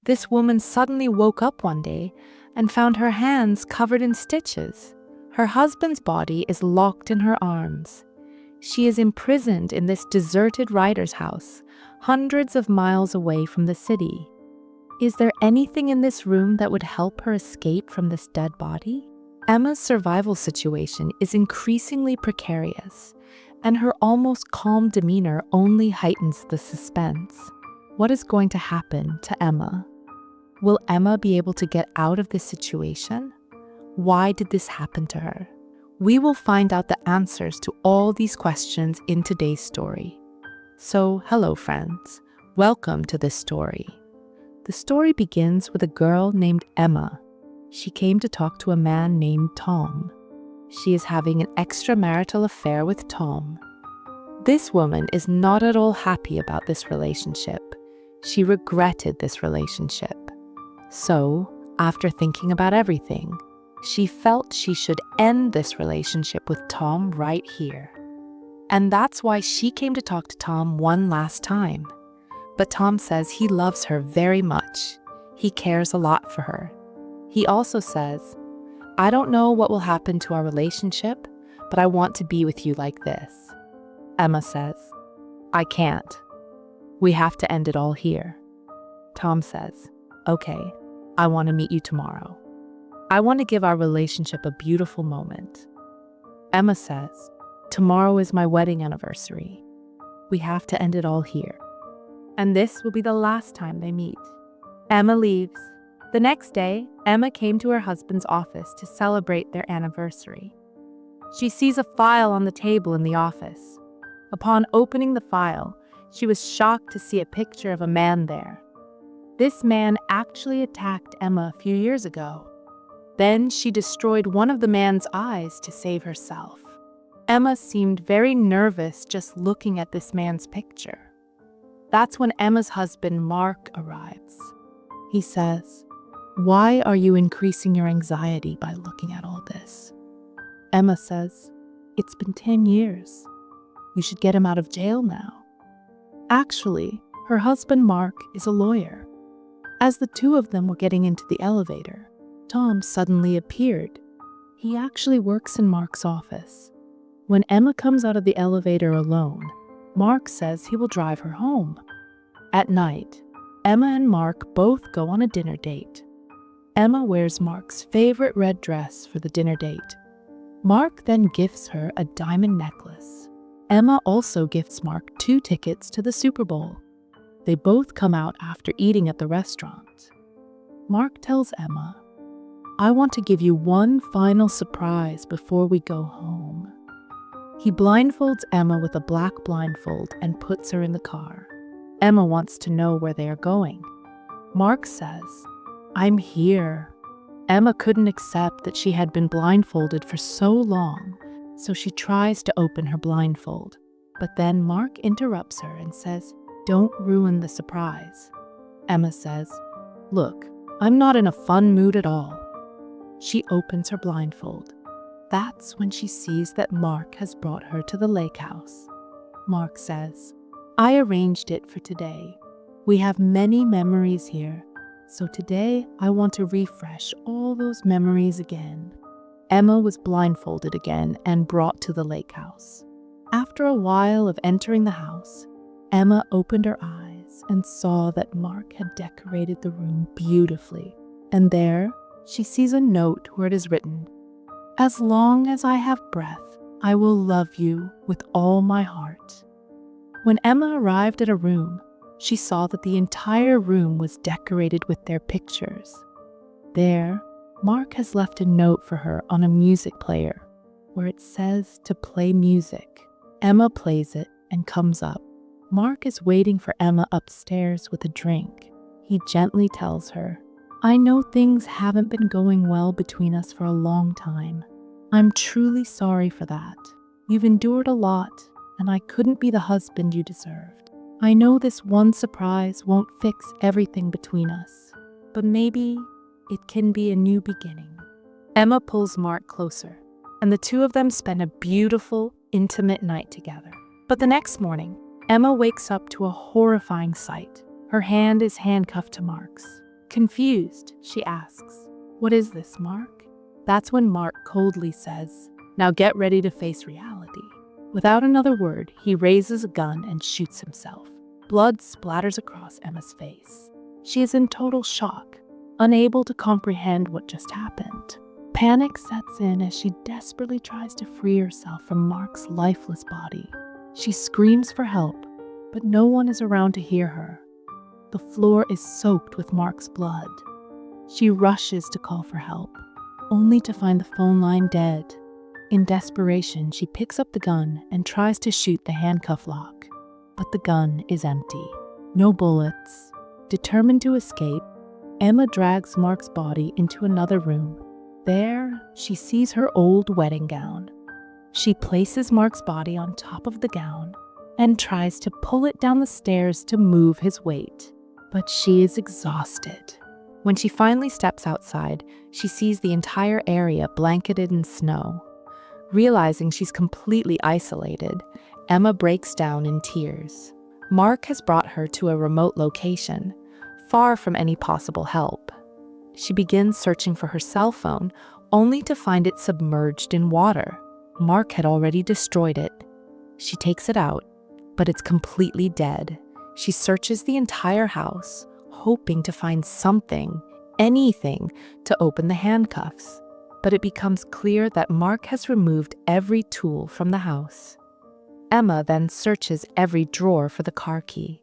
This woman suddenly woke up one day and found her hands covered in stitches. Her husband's body is locked in her arms. She is imprisoned in this deserted writer's house, hundreds of miles away from the city. Is there anything in this room that would help her escape from this dead body? Emma's survival situation is increasingly precarious, and her almost calm demeanor only heightens the suspense. What is going to happen to Emma? Will Emma be able to get out of this situation? Why did this happen to her? We will find out the answers to all these questions in today's story. So, hello friends, welcome to this story. The story begins with a girl named Emma. She came to talk to a man named Tom. She is having an extramarital affair with Tom. This woman is not at all happy about this relationship. She regretted this relationship. So, after thinking about everything, she felt she should end this relationship with Tom right here. And that's why she came to talk to Tom one last time. But Tom says he loves her very much. He cares a lot for her. He also says, I don't know what will happen to our relationship, but I want to be with you like this. Emma says, I can't. We have to end it all here. Tom says, okay, I want to meet you tomorrow. I want to give our relationship a beautiful moment. Emma says, tomorrow is my wedding anniversary. We have to end it all here. And this will be the last time they meet. Emma leaves. The next day, Emma came to her husband's office to celebrate their anniversary. She sees a file on the table in the office. Upon opening the file, she was shocked to see a picture of a man there. This man actually attacked Emma a few years ago. Then she destroyed one of the man's eyes to save herself. Emma seemed very nervous just looking at this man's picture. That's when Emma's husband, Mark, arrives. He says, why are you increasing your anxiety by looking at all this? Emma says, it's been 10 years. You should get him out of jail now. Actually, her husband, Mark, is a lawyer. As the two of them were getting into the elevator, Tom suddenly appeared. He actually works in Mark's office. When Emma comes out of the elevator alone, Mark says he will drive her home. At night, Emma and Mark both go on a dinner date. Emma wears Mark's favorite red dress for the dinner date. Mark then gifts her a diamond necklace. Emma also gifts Mark 2 tickets to the Super Bowl. They both come out after eating at the restaurant. Mark tells Emma, I want to give you one final surprise before we go home. He blindfolds Emma with a black blindfold and puts her in the car. Emma wants to know where they are going. Mark says, I'm here. Emma couldn't accept that she had been blindfolded for so long, so she tries to open her blindfold. But then Mark interrupts her and says, don't ruin the surprise. Emma says, look, I'm not in a fun mood at all. She opens her blindfold. That's when she sees that Mark has brought her to the lake house. Mark says, I arranged it for today. We have many memories here, so today I want to refresh all those memories again. Emma was blindfolded again and brought to the lake house. After a while of entering the house, Emma opened her eyes and saw that Mark had decorated the room beautifully. And there, she sees a note where it is written, as long as I have breath, I will love you with all my heart. When Emma arrived at a room, she saw that the entire room was decorated with their pictures. There, Mark has left a note for her on a music player, where it says to play music. Emma plays it and comes up. Mark is waiting for Emma upstairs with a drink. He gently tells her, I know things haven't been going well between us for a long time. I'm truly sorry for that. You've endured a lot, and I couldn't be the husband you deserved. I know this one surprise won't fix everything between us, but maybe it can be a new beginning. Emma pulls Mark closer, and the two of them spend a beautiful, intimate night together. But the next morning, Emma wakes up to a horrifying sight. Her hand is handcuffed to Mark's. Confused, she asks, "What is this, Mark?" That's when Mark coldly says, "Now get ready to face reality." Without another word, he raises a gun and shoots himself. Blood splatters across Emma's face. She is in total shock, unable to comprehend what just happened. Panic sets in as she desperately tries to free herself from Mark's lifeless body. She screams for help, but no one is around to hear her. The floor is soaked with Mark's blood. She rushes to call for help, only to find the phone line dead. In desperation, she picks up the gun and tries to shoot the handcuff lock, but the gun is empty. No bullets. Determined to escape, Emma drags Mark's body into another room. There, she sees her old wedding gown. She places Mark's body on top of the gown and tries to pull it down the stairs to move his weight, but she is exhausted. When she finally steps outside, she sees the entire area blanketed in snow. Realizing she's completely isolated, Emma breaks down in tears. Mark has brought her to a remote location, far from any possible help. She begins searching for her cell phone, only to find it submerged in water. Mark had already destroyed it. She takes it out, but it's completely dead. She searches the entire house, hoping to find something, anything, to open the handcuffs. But it becomes clear that Mark has removed every tool from the house. Emma then searches every drawer for the car key.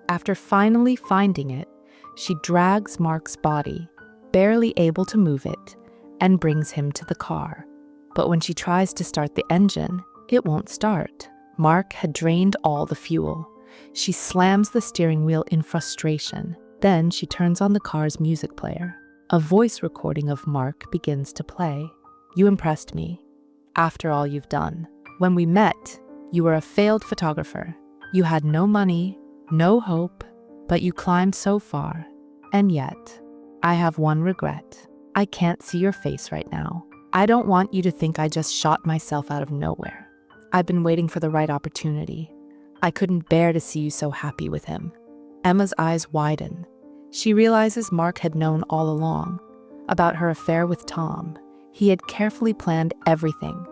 After finally finding it, she drags Mark's body, barely able to move it, and brings him to the car. But when she tries to start the engine, it won't start. Mark had drained all the fuel. She slams the steering wheel in frustration. Then she turns on the car's music player. A voice recording of Mark begins to play. "You impressed me. After all you've done. When we met, you were a failed photographer. You had no money, no hope, but you climbed so far. And yet, I have one regret. I can't see your face right now. I don't want you to think I just shot myself out of nowhere. I've been waiting for the right opportunity. I couldn't bear to see you so happy with him." Emma's eyes widen. She realizes Mark had known all along about her affair with Tom. He had carefully planned everything,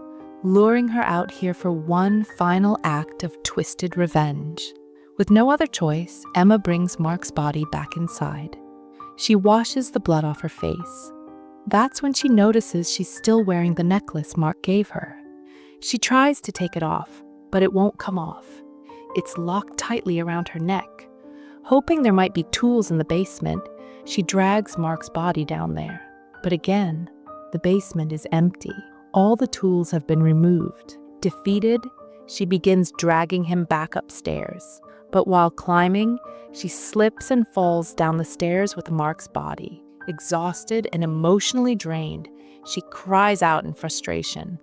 luring her out here for one final act of twisted revenge. With no other choice, Emma brings Mark's body back inside. She washes the blood off her face. That's when she notices she's still wearing the necklace Mark gave her. She tries to take it off, but it won't come off. It's locked tightly around her neck. Hoping there might be tools in the basement, she drags Mark's body down there. But again, the basement is empty. All the tools have been removed. Defeated, she begins dragging him back upstairs. But while climbing, she slips and falls down the stairs with Mark's body. Exhausted and emotionally drained, she cries out in frustration,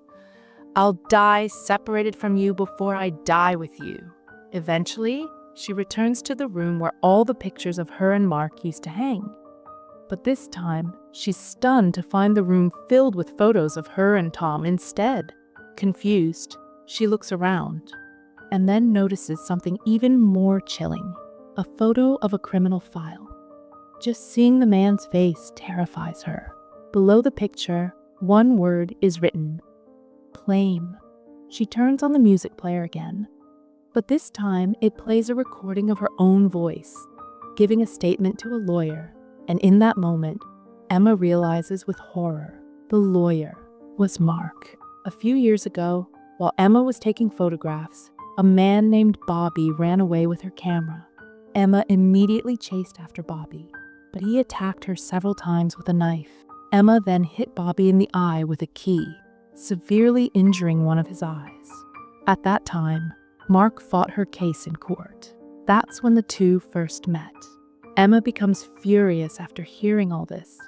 "I'll die separated from you before I die with you." Eventually, she returns to the room where all the pictures of her and Mark used to hang. But this time, she's stunned to find the room filled with photos of her and Tom instead. Confused, she looks around, and then notices something even more chilling, a photo of a criminal file. Just seeing the man's face terrifies her. Below the picture, one word is written, "Claim." She turns on the music player again, but this time it plays a recording of her own voice, giving a statement to a lawyer, and in that moment, Emma realizes with horror, the lawyer was Mark. A few years ago, while Emma was taking photographs, a man named Bobby ran away with her camera. Emma immediately chased after Bobby, but he attacked her several times with a knife. Emma then hit Bobby in the eye with a key, severely injuring one of his eyes. At that time, Mark fought her case in court. That's when the two first met. Emma becomes furious after hearing all this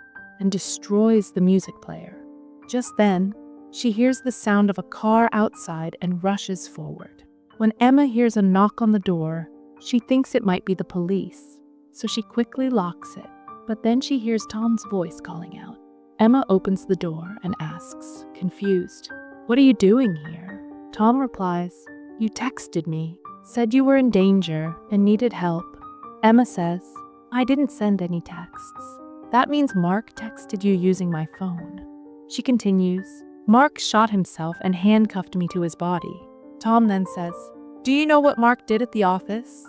and destroys the music player. Just then, she hears the sound of a car outside and rushes forward. When Emma hears a knock on the door, she thinks it might be the police, so she quickly locks it. But then she hears Tom's voice calling out. Emma opens the door and asks, confused, "What are you doing here?" Tom replies, "You texted me, said you were in danger and needed help." Emma says, I didn't send any texts. That means Mark texted you using my phone. She continues, Mark shot himself and handcuffed me to his body. Tom then says, do you know what Mark did at the office?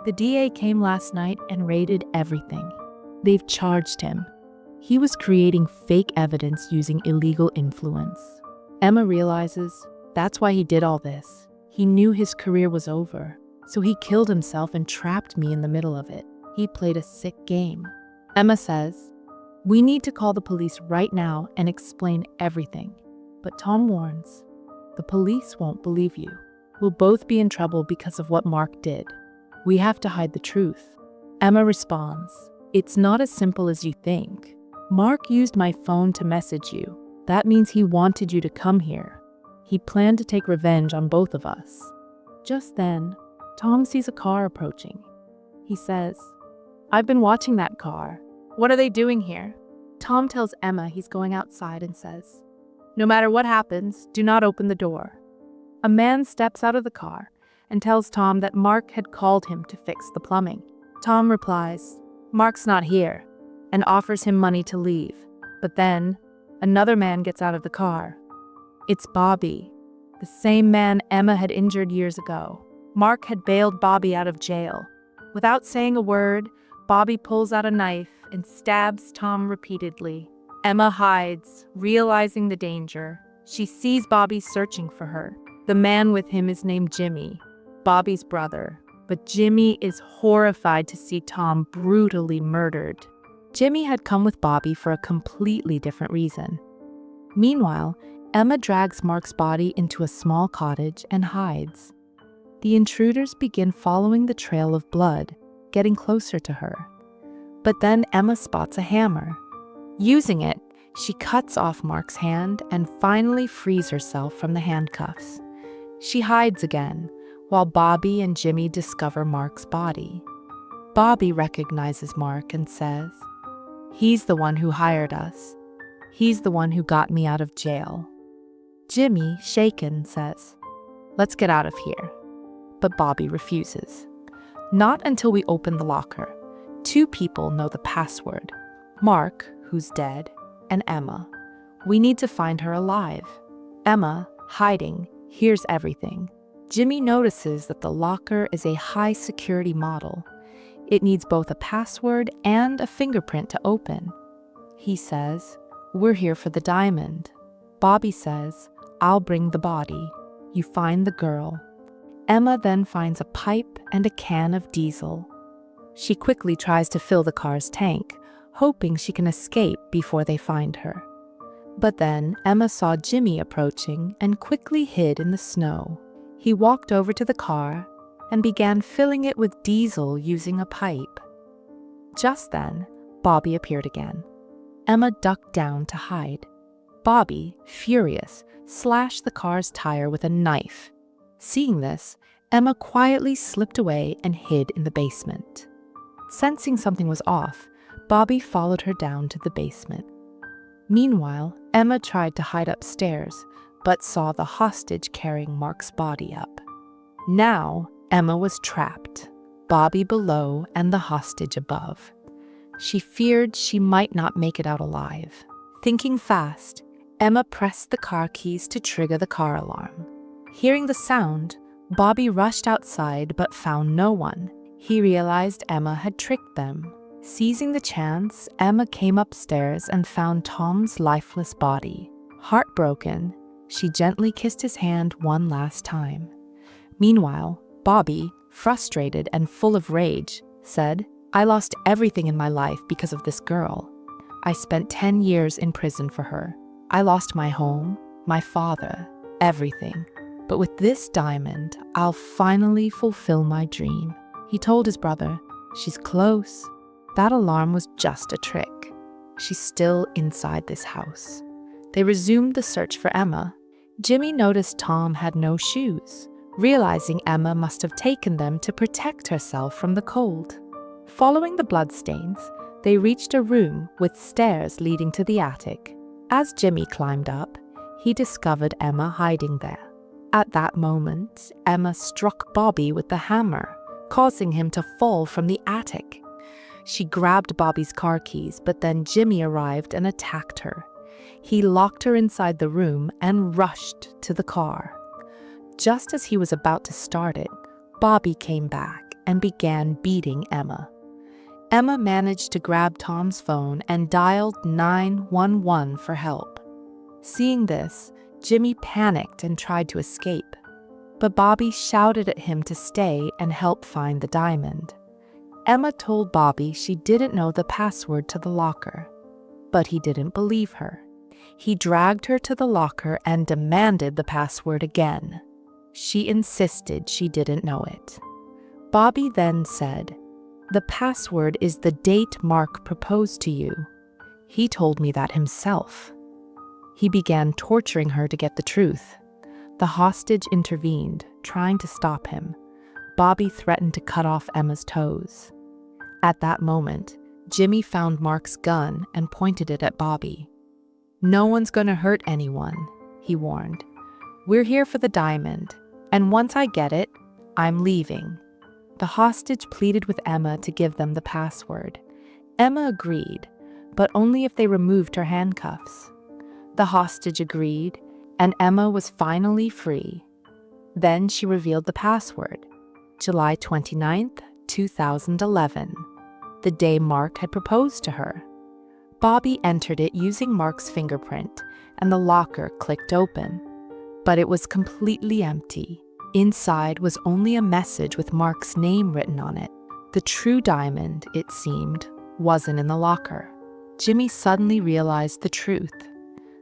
The DA came last night and raided everything. They've charged him. He was creating fake evidence using illegal influence. Emma realizes that's why he did all this. He knew his career was over, so he killed himself and trapped me in the middle of it. He played a sick game. Emma says, we need to call the police right now and explain everything. But Tom warns, the police won't believe you. We'll both be in trouble because of what Mark did. We have to hide the truth. Emma responds, it's not as simple as you think. Mark used my phone to message you. That means he wanted you to come here. He planned to take revenge on both of us. Just then, Tom sees a car approaching. He says, I've been watching that car. What are they doing here? Tom tells Emma he's going outside and says, no matter what happens, do not open the door. A man steps out of the car and tells Tom that Mark had called him to fix the plumbing. Tom replies, Mark's not here, and offers him money to leave. But then, another man gets out of the car. It's Bobby, the same man Emma had injured years ago. Mark had bailed Bobby out of jail. Without saying a word, Bobby pulls out a knife and stabs Tom repeatedly. Emma hides, realizing the danger. She sees Bobby searching for her. The man with him is named Jimmy, Bobby's brother. But Jimmy is horrified to see Tom brutally murdered. Jimmy had come with Bobby for a completely different reason. Meanwhile, Emma drags Mark's body into a small cottage and hides. The intruders begin following the trail of blood, getting closer to her. But then Emma spots a hammer. Using it, she cuts off Mark's hand and finally frees herself from the handcuffs. She hides again, while Bobby and Jimmy discover Mark's body. Bobby recognizes Mark and says, he's the one who hired us. He's the one who got me out of jail. Jimmy, shaken, says, let's get out of here. But Bobby refuses. Not until we open the locker. Two people know the password. Mark, who's dead, and Emma. We need to find her alive. Emma, hiding, hears everything. Jimmy notices that the locker is a high-security model. It needs both a password and a fingerprint to open. He says, we're here for the diamond. Bobby says, I'll bring the body. You find the girl. Emma then finds a pipe and a can of diesel. She quickly tries to fill the car's tank, hoping she can escape before they find her. But then Emma saw Jimmy approaching and quickly hid in the snow. He walked over to the car and began filling it with diesel using a pipe. Just then, Bobby appeared again. Emma ducked down to hide. Bobby, furious, slashed the car's tire with a knife. Seeing this, Emma quietly slipped away and hid in the basement. Sensing something was off, Bobby followed her down to the basement. Meanwhile, Emma tried to hide upstairs, but saw the hostage carrying Mark's body up. Now, Emma was trapped, Bobby below and the hostage above. She feared she might not make it out alive. Thinking fast, Emma pressed the car keys to trigger the car alarm. Hearing the sound, Bobby rushed outside but found no one. He realized Emma had tricked them. Seizing the chance, Emma came upstairs and found Tom's lifeless body. Heartbroken, she gently kissed his hand one last time. Meanwhile, Bobby, frustrated and full of rage, said, I lost everything in my life because of this girl. I spent 10 years in prison for her. I lost my home, my father, everything. But with this diamond, I'll finally fulfill my dream. He told his brother, she's close. That alarm was just a trick. She's still inside this house. They resumed the search for Emma. Jimmy noticed Tom had no shoes, realizing Emma must have taken them to protect herself from the cold. Following the bloodstains, they reached a room with stairs leading to the attic. As Jimmy climbed up, he discovered Emma hiding there. At that moment, Emma struck Bobby with the hammer, causing him to fall from the attic. She grabbed Bobby's car keys, but then Jimmy arrived and attacked her. He locked her inside the room and rushed to the car. Just as he was about to start it, Bobby came back and began beating Emma. Emma managed to grab Tom's phone and dialed 911 for help. Seeing this, Jimmy panicked and tried to escape, but Bobby shouted at him to stay and help find the diamond. Emma told Bobby she didn't know the password to the locker, but he didn't believe her. He dragged her to the locker and demanded the password again. She insisted she didn't know it. Bobby then said, "The password is the date Mark proposed to you. He told me that himself." He began torturing her to get the truth. The hostage intervened, trying to stop him. Bobby threatened to cut off Emma's toes. At that moment, Jimmy found Mark's gun and pointed it at Bobby. "No one's gonna hurt anyone," he warned. "We're here for the diamond, and once I get it, I'm leaving." The hostage pleaded with Emma to give them the password. Emma agreed, but only if they removed her handcuffs. The hostage agreed, and Emma was finally free. Then she revealed the password, July 29th, 2011, the day Mark had proposed to her. Bobby entered it using Mark's fingerprint, and the locker clicked open. But it was completely empty. Inside was only a message with Mark's name written on it. The true diamond, it seemed, wasn't in the locker. Jimmy suddenly realized the truth.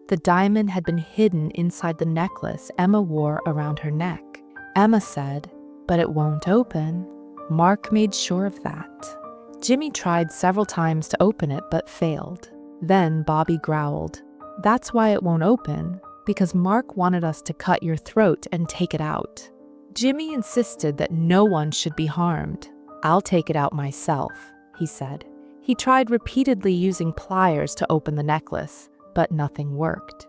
The diamond had been hidden inside the necklace Emma wore around her neck. Emma said, "But it won't open." Mark made sure of that. Jimmy tried several times to open it but failed. Then Bobby growled, "That's why it won't open, because Mark wanted us to cut your throat and take it out." Jimmy insisted that no one should be harmed. "I'll take it out myself," he said. He tried repeatedly using pliers to open the necklace, but nothing worked.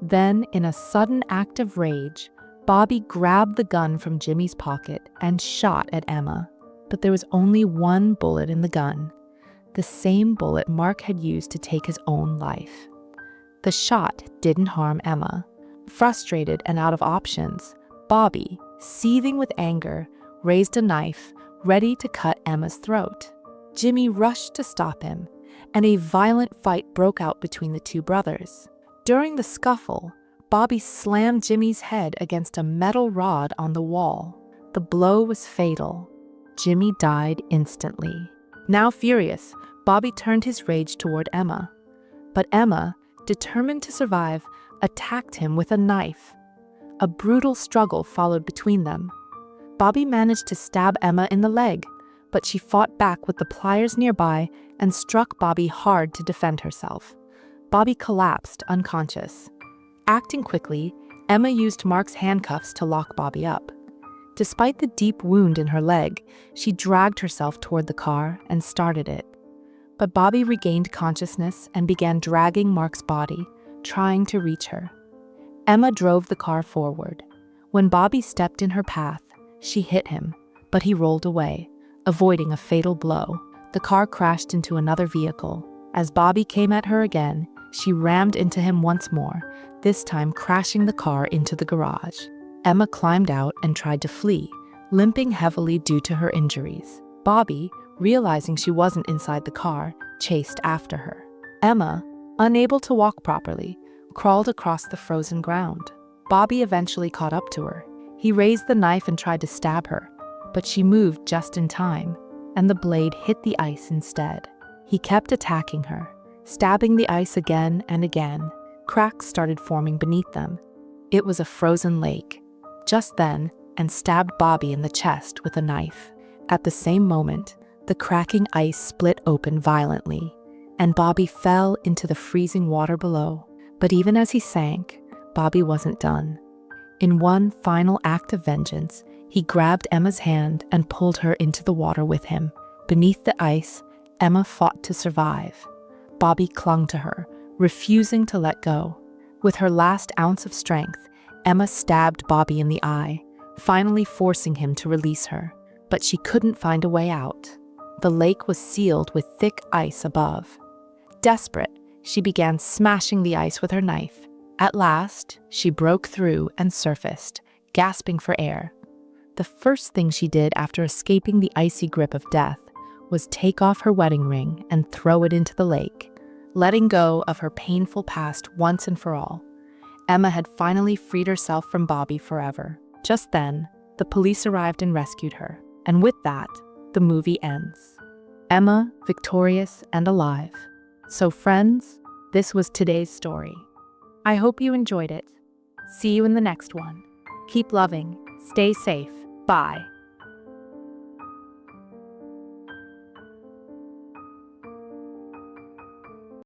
Then, in a sudden act of rage, Bobby grabbed the gun from Jimmy's pocket and shot at Emma. But there was only one bullet in the gun, the same bullet Mark had used to take his own life. The shot didn't harm Emma. Frustrated and out of options, Bobby, seething with anger, raised a knife, ready to cut Emma's throat. Jimmy rushed to stop him, and a violent fight broke out between the two brothers. During the scuffle, Bobby slammed Jimmy's head against a metal rod on the wall. The blow was fatal. Jimmy died instantly. Now furious, Bobby turned his rage toward Emma. But Emma, determined to survive, attacked him with a knife. A brutal struggle followed between them. Bobby managed to stab Emma in the leg, but she fought back with the pliers nearby and struck Bobby hard to defend herself. Bobby collapsed, unconscious. Acting quickly, Emma used Mark's handcuffs to lock Bobby up. Despite the deep wound in her leg, she dragged herself toward the car and started it. But Bobby regained consciousness and began dragging Mark's body, trying to reach her. Emma drove the car forward. When Bobby stepped in her path, she hit him, but he rolled away, avoiding a fatal blow. The car crashed into another vehicle. As Bobby came at her again, she rammed into him once more, this time crashing the car into the garage. Emma climbed out and tried to flee, limping heavily due to her injuries. Bobby, realizing she wasn't inside the car, chased after her. Emma, unable to walk properly, crawled across the frozen ground. Bobby eventually caught up to her. He raised the knife and tried to stab her, but she moved just in time, and the blade hit the ice instead. He kept attacking her, stabbing the ice again and again. Cracks started forming beneath them. It was a frozen lake. Just then, and stabbed Bobby in the chest with a knife. At the same moment, the cracking ice split open violently, and Bobby fell into the freezing water below. But even as he sank, Bobby wasn't done. In one final act of vengeance, he grabbed Emma's hand and pulled her into the water with him. Beneath the ice, Emma fought to survive. Bobby clung to her, refusing to let go. With her last ounce of strength, Emma stabbed Bobby in the eye, finally forcing him to release her. But she couldn't find a way out. the lake was sealed with thick ice above. Desperate, she began smashing the ice with her knife. At last, she broke through and surfaced, gasping for air. The first thing she did after escaping the icy grip of death was take off her wedding ring and throw it into the lake, letting go of her painful past once and for all. Emma had finally freed herself from Bobby forever. Just then, the police arrived and rescued her, and with that, the movie ends. Emma, victorious and alive. So friends, this was today's story. I hope you enjoyed it. See you in the next one. Keep loving, stay safe, bye.